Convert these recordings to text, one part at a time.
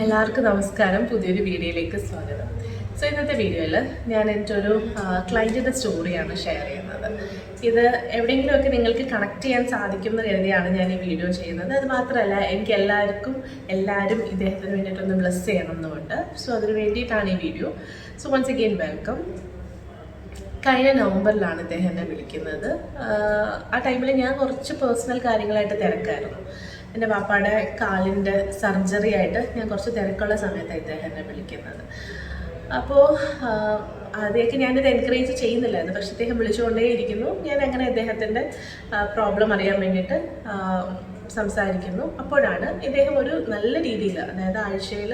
എല്ലാവർക്കും നമസ്കാരം. പുതിയൊരു വീഡിയോയിലേക്ക് സ്വാഗതം. സോ ഇന്നത്തെ വീഡിയോയിൽ ഞാൻ എൻ്റെ ഒരു ക്ലയൻറ്റിൻ്റെ സ്റ്റോറിയാണ് ഷെയർ ചെയ്യുന്നത്. ഇത് എവിടെയെങ്കിലുമൊക്കെ നിങ്ങൾക്ക് കണക്ട് ചെയ്യാൻ സാധിക്കും എന്ന് കരുതിയാണ് ഞാൻ ഈ വീഡിയോ ചെയ്യുന്നത്. അത് മാത്രമല്ല, എനിക്ക് എല്ലാവരും ഇദ്ദേഹത്തിന് വേണ്ടിയിട്ടൊന്ന് ബ്ലെസ് ചെയ്യണം എന്നുണ്ട്. സോ അതിന് വേണ്ടിയിട്ടാണ് ഈ video. So once again welcome. കഴിഞ്ഞ നവംബറിലാണ് ഇദ്ദേഹം എന്നെ വിളിക്കുന്നത്. ആ ടൈമിൽ ഞാൻ കുറച്ച് പേഴ്സണൽ കാര്യങ്ങളായിട്ട് തിരക്കായിരുന്നു. എൻ്റെ പാപ്പാടെ കാലിൻ്റെ സർജറി ആയിട്ട് ഞാൻ കുറച്ച് തിരക്കുള്ള സമയത്താണ് ഇദ്ദേഹം എന്നെ വിളിക്കുന്നത്. അപ്പോൾ ആദ്യമൊക്കെ ഞാനിത് എൻകറേജ് ചെയ്യുന്നില്ലായിരുന്നു, പക്ഷേ ഇദ്ദേഹം വിളിച്ചുകൊണ്ടേയിരിക്കുന്നു. ഞാൻ അങ്ങനെ ഇദ്ദേഹത്തിൻ്റെ പ്രോബ്ലം അറിയാൻ വേണ്ടിയിട്ട് സംസാരിക്കുന്നു. അപ്പോഴാണ് ഇദ്ദേഹം ഒരു നല്ല രീതിയിൽ, അതായത് ആഴ്ചയിൽ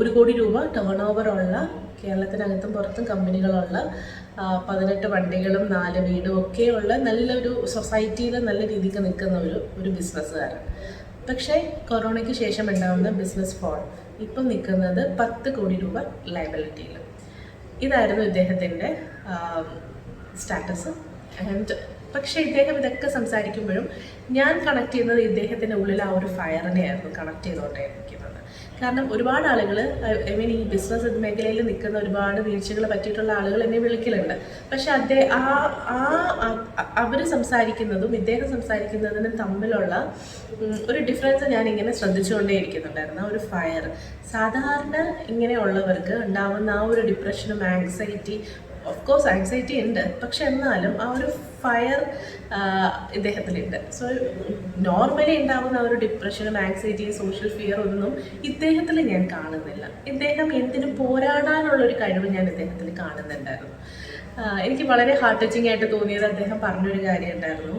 1 കോടി രൂപ ടേൺ ഓവറുള്ള, കേരളത്തിനകത്തും പുറത്തും കമ്പനികളുള്ള, 18 വണ്ടികളും 4 വീടും ഒക്കെയുള്ള നല്ലൊരു സൊസൈറ്റിയിൽ നല്ല രീതിക്ക് നിൽക്കുന്ന ഒരു ബിസിനസ്സുകാരൻ. പക്ഷേ കൊറോണയ്ക്ക് ശേഷം ഉണ്ടാകുന്ന ബിസിനസ് ഫോൾ ഇപ്പം നിൽക്കുന്നത് 10 കോടി രൂപ ലയബിലിറ്റിയിൽ. ഇതായിരുന്നു ഇദ്ദേഹത്തിൻ്റെ സ്റ്റാറ്റസ്. പക്ഷേ ഇദ്ദേഹം ഇതൊക്കെ സംസാരിക്കുമ്പോഴും ഞാൻ കണക്ട് ചെയ്യുന്നത് ഇദ്ദേഹത്തിൻ്റെ ഉള്ളിൽ ആ ഒരു ഫയറിനെയായിരുന്നു കണക്ട് ചെയ്തുകൊണ്ടേയിരിക്കുന്നത്. കാരണം ഒരുപാട് ആളുകൾ, ഈ ബിസിനസ് മേഖലയിൽ നിൽക്കുന്ന ഒരുപാട് വീഴ്ചകൾ പറ്റിയിട്ടുള്ള ആളുകൾ എന്നെ വിളിക്കലുണ്ട്. പക്ഷെ അവർ സംസാരിക്കുന്നതും ഇദ്ദേഹം സംസാരിക്കുന്നതിനും തമ്മിലുള്ള ഒരു ഡിഫറൻസ് ഞാനിങ്ങനെ ശ്രദ്ധിച്ചുകൊണ്ടേയിരിക്കുന്നുണ്ടായിരുന്നു. ആ ഒരു ഫയർ, സാധാരണ ഇങ്ങനെയുള്ളവർക്ക് ഉണ്ടാവുന്ന ആ ഒരു ഡിപ്രഷനും ആങ്സൈറ്റി, ഓഫ് കോഴ്സ് ആങ്സൈറ്റി ഉണ്ട്, പക്ഷെ എന്നാലും ആ ഒരു ഫയർ ഇദ്ദേഹത്തിലുണ്ട്. സോ നോർമലി ഉണ്ടാകുന്ന ആ ഒരു ഡിപ്രഷനും ആങ്സൈറ്റിയും സോഷ്യൽ ഫിയർ ഒന്നും ഇദ്ദേഹത്തിൽ ഞാൻ കാണുന്നില്ല. ഇദ്ദേഹം എന്തിനും പോരാടാനുള്ളൊരു കഴിവ് ഞാൻ ഇദ്ദേഹത്തിൽ കാണുന്നുണ്ടായിരുന്നു. എനിക്ക് വളരെ ഹാർട്ട് ടച്ചിങ് ആയിട്ട് തോന്നിയത് അദ്ദേഹം പറഞ്ഞൊരു കാര്യം ഉണ്ടായിരുന്നു.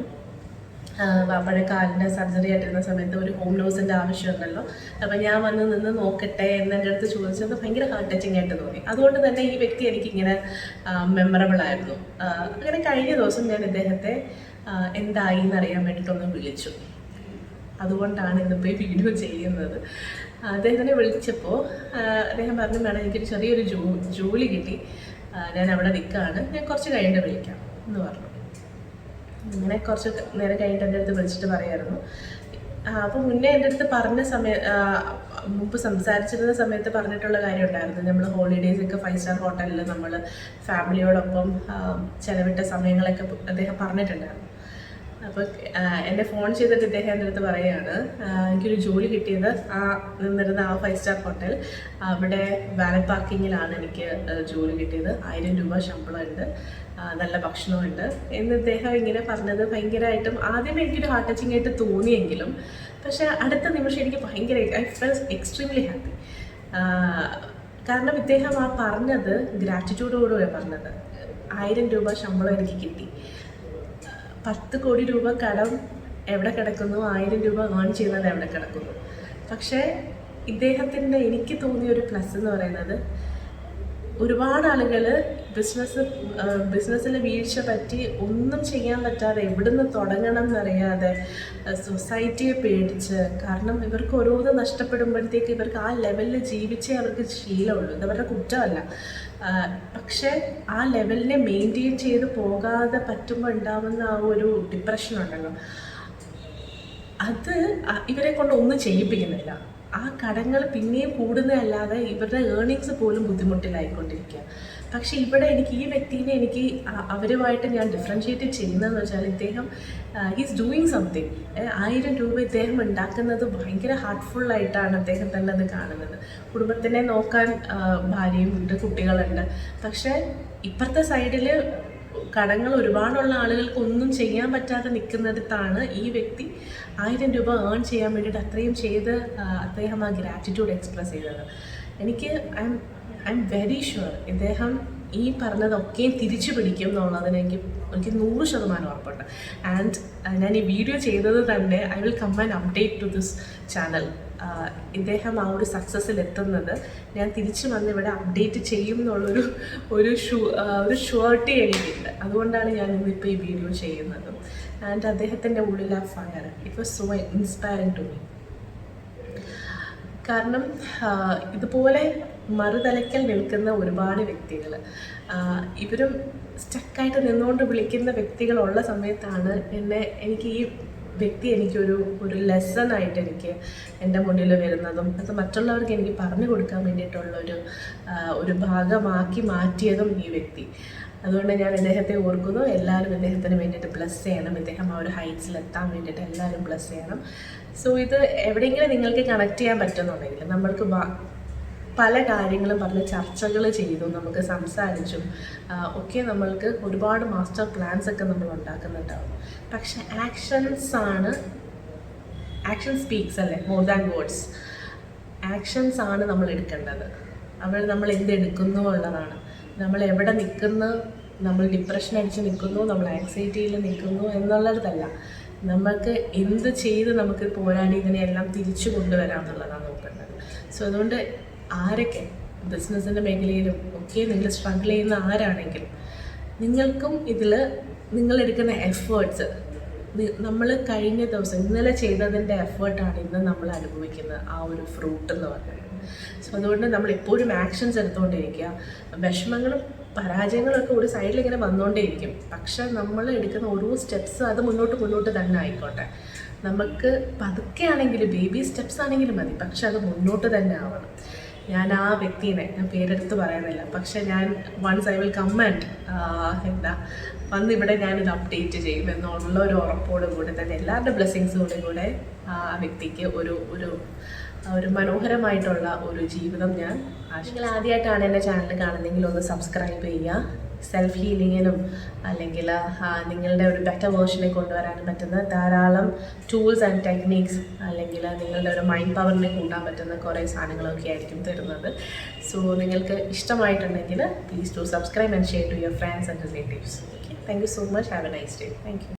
പാപ്പയുടെ കാലിൻ്റെ സർജറി ആയിട്ടിരുന്ന സമയത്ത് ഒരു ഹോം നേഴ്സിൻ്റെ ആവശ്യമുണ്ടല്ലോ, അപ്പം ഞാൻ വന്ന് നിന്ന് നോക്കട്ടെ എന്ന് അടുത്ത് ചോദിച്ചത് ഭയങ്കര ഹാർട്ട് ടച്ചിങ് ആയിട്ട് തോന്നി. അതുകൊണ്ട് തന്നെ ഈ വ്യക്തി എനിക്കിങ്ങനെ മെമ്മറബിൾ ആയിരുന്നു. അങ്ങനെ കഴിഞ്ഞ ദിവസം ഞാൻ ഇദ്ദേഹത്തെ എന്തായി എന്നറിയാൻ വേണ്ടിയിട്ടൊന്ന് വിളിച്ചു. അതുകൊണ്ടാണ് ഇന്നിപ്പോൾ ഈ വീഡിയോ ചെയ്യുന്നത്. അദ്ദേഹത്തിനെ വിളിച്ചപ്പോൾ അദ്ദേഹം പറഞ്ഞു, മേഡം എനിക്കൊരു ചെറിയൊരു ജോലി കിട്ടി, ഞാൻ അവിടെ നിൽക്കുകയാണ്, ഞാൻ കുറച്ച് കഴിഞ്ഞിട്ട് വിളിക്കാം എന്ന് പറഞ്ഞു. ഇങ്ങനെ കുറച്ച് നേരം കഴിഞ്ഞിട്ട് എൻ്റെ അടുത്ത് വിളിച്ചിട്ട് പറയായിരുന്നു. അപ്പോൾ മുന്നേ എൻ്റെ അടുത്ത് പറഞ്ഞ മുമ്പ് സംസാരിച്ചിരുന്ന സമയത്ത് പറഞ്ഞിട്ടുള്ള കാര്യം ഉണ്ടായിരുന്നു. നമ്മൾ ഹോളിഡേയ്സൊക്കെ 5 സ്റ്റാർ ഹോട്ടലിൽ നമ്മൾ ഫാമിലിയോടൊപ്പം ചിലവിട്ട സമയങ്ങളൊക്കെ അദ്ദേഹം പറഞ്ഞിട്ടുണ്ടായിരുന്നു. അപ്പോൾ എന്നെ ഫോൺ ചെയ്തിട്ട് ഇദ്ദേഹം എൻ്റെ അടുത്ത് പറയുകയാണ്, എനിക്കൊരു ജോലി കിട്ടിയത് നിന്നിരുന്ന ആ 5 സ്റ്റാർ ഹോട്ടൽ, അവിടെ വാലറ്റ് പാർക്കിങ്ങിലാണ് എനിക്ക് ജോലി കിട്ടിയത്. 1000 രൂപ ശമ്പളമുണ്ട്, നല്ല ഭക്ഷണമുണ്ട് എന്ന് ഇദ്ദേഹം ഇങ്ങനെ പറഞ്ഞത് ഭയങ്കരമായിട്ടും ആദ്യമേ എനിക്കൊരു ഹാർട്ട് ടച്ചിങ് ആയിട്ട് തോന്നിയെങ്കിലും, പക്ഷേ അടുത്ത നിമിഷം എനിക്ക് ഭയങ്കരമായിട്ട് ഐ ഫെൽറ്റ് എക്സ്ട്രീംലി ഹാപ്പി. കാരണം ഇദ്ദേഹം ആ പറഞ്ഞത് ഗ്രാറ്റിറ്റ്യൂഡോടുകൂടെ പറഞ്ഞത്. 1000 രൂപ ശമ്പളം എനിക്ക് കിട്ടി, 10 കോടി രൂപ കടം എവിടെ കിടക്കുന്നു, 1000 രൂപ ഏൺ ചെയ്യുന്നത് എവിടെ കിടക്കുന്നു. പക്ഷേ ഇദ്ദേഹത്തിൻ്റെ എനിക്ക് തോന്നിയൊരു പ്ലസ് എന്ന് പറയുന്നത്, ഒരുപാട് ആളുകൾ ബിസിനസ്സിൽ വീഴ്ച പറ്റി ഒന്നും ചെയ്യാൻ പറ്റാതെ എവിടുന്ന് തുടങ്ങണം എന്നറിയാതെ സൊസൈറ്റിയെ പേടിച്ച്, കാരണം ഇവർക്ക് ഓരോന്ന് നഷ്ടപ്പെടുമ്പോഴത്തേക്ക് ഇവർക്ക് ആ ലെവലിൽ ജീവിച്ചേ അവർക്ക് ശീലമുള്ളൂ, ഇതവരുടെ കുറ്റമല്ല. പക്ഷേ ആ ലെവലിനെ മെയിൻറ്റെയിൻ ചെയ്ത് പോകാതെ പറ്റുമ്പോൾ ഉണ്ടാകുന്ന ആ ഒരു ഡിപ്രഷൻ ഉണ്ടല്ലോ, അത് ഇവരെ കൊണ്ട് ഒന്നും ചെയ്യിപ്പിക്കുന്നില്ല. ആ കടങ്ങൾ പിന്നെയും കൂടുന്നതല്ലാതെ ഇവരുടെ ഏർണിങ്സ് പോലും ബുദ്ധിമുട്ടിലായിക്കൊണ്ടിരിക്കുക. പക്ഷേ ഇവിടെ ഈ വ്യക്തിനെ എനിക്ക് അവരുമായിട്ട് ഞാൻ ഡിഫറൻഷ്യേറ്റ് ചെയ്യുന്നതെന്ന് വെച്ചാൽ, ഇദ്ദേഹം ഈസ് ഡൂയിങ് സംതിങ്. 1000 രൂപ ഇദ്ദേഹം ഉണ്ടാക്കുന്നത് ഭയങ്കര ഹാർട്ട്ഫുള്ളായിട്ടാണ് അദ്ദേഹം തന്നെ അത് കാണുന്നത്. കുടുംബത്തിനെ നോക്കാൻ ഭാര്യയും ഉണ്ട്, കുട്ടികളുണ്ട്. പക്ഷേ ഇപ്പുറത്തെ സൈഡിൽ കടങ്ങൾ ഒരുപാടുള്ള ആളുകൾക്ക് ഒന്നും ചെയ്യാൻ പറ്റാതെ നിൽക്കുന്നിടത്താണ് ഈ വ്യക്തി 1000 രൂപ ഏൺ ചെയ്യാൻ വേണ്ടിയിട്ട് അത്രയും ചെയ്ത് അദ്ദേഹം ആ ഗ്രാറ്റിറ്റ്യൂഡ് എക്സ്പ്രസ് ചെയ്തത്. ഐ എം വെരി ഷുവർ ഇദ്ദേഹം ഈ പറഞ്ഞതൊക്കെയും തിരിച്ചു പിടിക്കും എന്നുള്ളതിന് എനിക്ക് 100% ഉറപ്പുണ്ട്. ആൻഡ് ഞാൻ ഈ വീഡിയോ ചെയ്തത് തന്നെ I will come and update to this channel. ഇദ്ദേഹം ആ ഒരു സക്സസ്സിൽ എത്തുന്നത് ഞാൻ തിരിച്ചു വന്ന് ഇവിടെ അപ്ഡേറ്റ് ചെയ്യും എന്നുള്ളൊരു ഒരു ഷുവർട്ടി എനിക്കുണ്ട്. അതുകൊണ്ടാണ് ഞാൻ ഇന്നിപ്പോൾ ഈ വീഡിയോ ചെയ്യുന്നത്. ആൻഡ് അദ്ദേഹത്തിൻ്റെ ഉള്ളിൽ ആ fire, it was so inspiring to me. കാരണം ഇതുപോലെ മറുതലയ്ക്കൽ നിൽക്കുന്ന ഒരുപാട് വ്യക്തികൾ, ഇവരും സ്റ്റക്കായിട്ട് നിന്നുകൊണ്ട് വിളിക്കുന്ന വ്യക്തികളുള്ള സമയത്താണ് എനിക്ക് ഈ വ്യക്തി ഒരു ലെസൺ ആയിട്ട് എനിക്ക് എൻ്റെ മുന്നിൽ വരുന്നതും അത് മറ്റുള്ളവർക്ക് എനിക്ക് പറഞ്ഞു കൊടുക്കാൻ വേണ്ടിയിട്ടുള്ള ഒരു ഭാഗമാക്കി മാറ്റിയതും ഈ വ്യക്തി. അതുകൊണ്ട് ഞാൻ ഇദ്ദേഹത്തെ ഓർക്കുന്നു. എല്ലാവരും ഇദ്ദേഹത്തിന് വേണ്ടിയിട്ട് ബ്ലെസ് ചെയ്യണം. ഇദ്ദേഹം ആ ഒരു ഹൈറ്റ്സിലെത്താൻ വേണ്ടിയിട്ട് എല്ലാവരും ബ്ലെസ് ചെയ്യണം. സോ ഇത് എവിടെയെങ്കിലും നിങ്ങൾക്ക് കണക്ട് ചെയ്യാൻ പറ്റുന്നുണ്ടെങ്കിൽ നമ്മൾക്ക് പല കാര്യങ്ങളും പറഞ്ഞ് ചർച്ചകൾ ചെയ്തു, നമുക്ക് സംസാരിച്ചു ഒക്കെ നമ്മൾക്ക് ഒരുപാട് മാസ്റ്റർ പ്ലാൻസ് ഒക്കെ നമ്മൾ ഉണ്ടാക്കുന്നുണ്ടാവും. പക്ഷെ ആക്ഷൻ സ്പീക്സ് അല്ലേ, മോർ ദാൻ വേർഡ്സ്. ആക്ഷൻസ് ആണ് നമ്മൾ എടുക്കേണ്ടത്. നമ്മൾ എന്തെടുക്കുന്നു ഉള്ളതാണ്. നമ്മൾ എവിടെ നിൽക്കുന്നു, നമ്മൾ ഡിപ്രഷൻ അടിച്ച് നിൽക്കുന്നു, നമ്മൾ ആങ്സൈറ്റിയിൽ നിൽക്കുന്നു എന്നുള്ളതല്ല, നമുക്ക് എന്ത് ചെയ്ത് നമുക്ക് പോരാടി ഇതിനെല്ലാം തിരിച്ചു കൊണ്ടുവരാമെന്നുള്ളതാണ് നോക്കേണ്ടത്. സോ അതുകൊണ്ട് ആരൊക്കെ ബിസിനസ്സിൻ്റെ മേഖലയിലും ഒക്കെ നിങ്ങൾ സ്ട്രഗിൾ ചെയ്യുന്ന ആരാണെങ്കിലും നിങ്ങൾക്കും ഇതിൽ നിങ്ങളെടുക്കുന്ന എഫേർട്സ്, നമ്മൾ കഴിഞ്ഞ ദിവസം ഇന്നലെ ചെയ്തതിൻ്റെ എഫേർട്ടാണ് ഇന്ന് നമ്മൾ അനുഭവിക്കുന്ന ആ ഒരു ഫ്രൂട്ട് എന്ന് പറയുന്നത്. സോ അതുകൊണ്ട് നമ്മൾ എപ്പോഴും ആക്ഷൻസ് എടുത്തുകൊണ്ടിരിക്കുക. വിഷമങ്ങളും പരാജയങ്ങളൊക്കെ ഒരു സൈഡിൽ ഇങ്ങനെ വന്നുകൊണ്ടേയിരിക്കും. പക്ഷെ നമ്മൾ എടുക്കുന്ന ഓരോ സ്റ്റെപ്സ് അത് മുന്നോട്ട് തന്നെ ആയിക്കോട്ടെ. നമുക്ക് പതുക്കെ ആണെങ്കിലും ബേബി സ്റ്റെപ്സ് ആണെങ്കിലും മതി, പക്ഷെ അത് മുന്നോട്ട് തന്നെ ആവണം. ഞാൻ ആ വ്യക്തിനെ ഞാൻ പേരെടുത്ത് പറയുന്നില്ല, പക്ഷെ ഞാൻ വൺസ് ഐ വിൽ കമൻറ്റ് വന്നിവിടെ ഞാനിത് അപ്ഡേറ്റ് ചെയ്യും എന്നുള്ള ഒരു ഉറപ്പോട് കൂടി തന്നെ എല്ലാവരുടെ ബ്ലെസ്സിങ്സോടും കൂടെ ആ വ്യക്തിക്ക് ഒരു മനോഹരമായിട്ടുള്ള ഒരു ജീവിതം ഞാൻ നിങ്ങൾ ആദ്യമായിട്ടാണ് എൻ്റെ ചാനൽ കാണുന്നതെങ്കിൽ ഒന്ന് സബ്സ്ക്രൈബ് ചെയ്യുക. സെൽഫ് ഹീലിങ്ങിനും അല്ലെങ്കിൽ നിങ്ങളുടെ ഒരു ബെറ്റർ വേർഷനെ കൊണ്ടുവരാനും പറ്റുന്ന ധാരാളം ടൂൾസ് ആൻഡ് ടെക്നീക്സ്, അല്ലെങ്കിൽ നിങ്ങളുടെ ഒരു മൈൻഡ് പവറിനെ കൂട്ടാൻ പറ്റുന്ന കുറേ സാധനങ്ങളൊക്കെ ആയിരിക്കും തരുന്നത്. സോ നിങ്ങൾക്ക് ഇഷ്ടമായിട്ടുണ്ടെങ്കിൽ please to subscribe and share to your friends and relatives. Okay, thank you so much. Have a nice day. Thank U.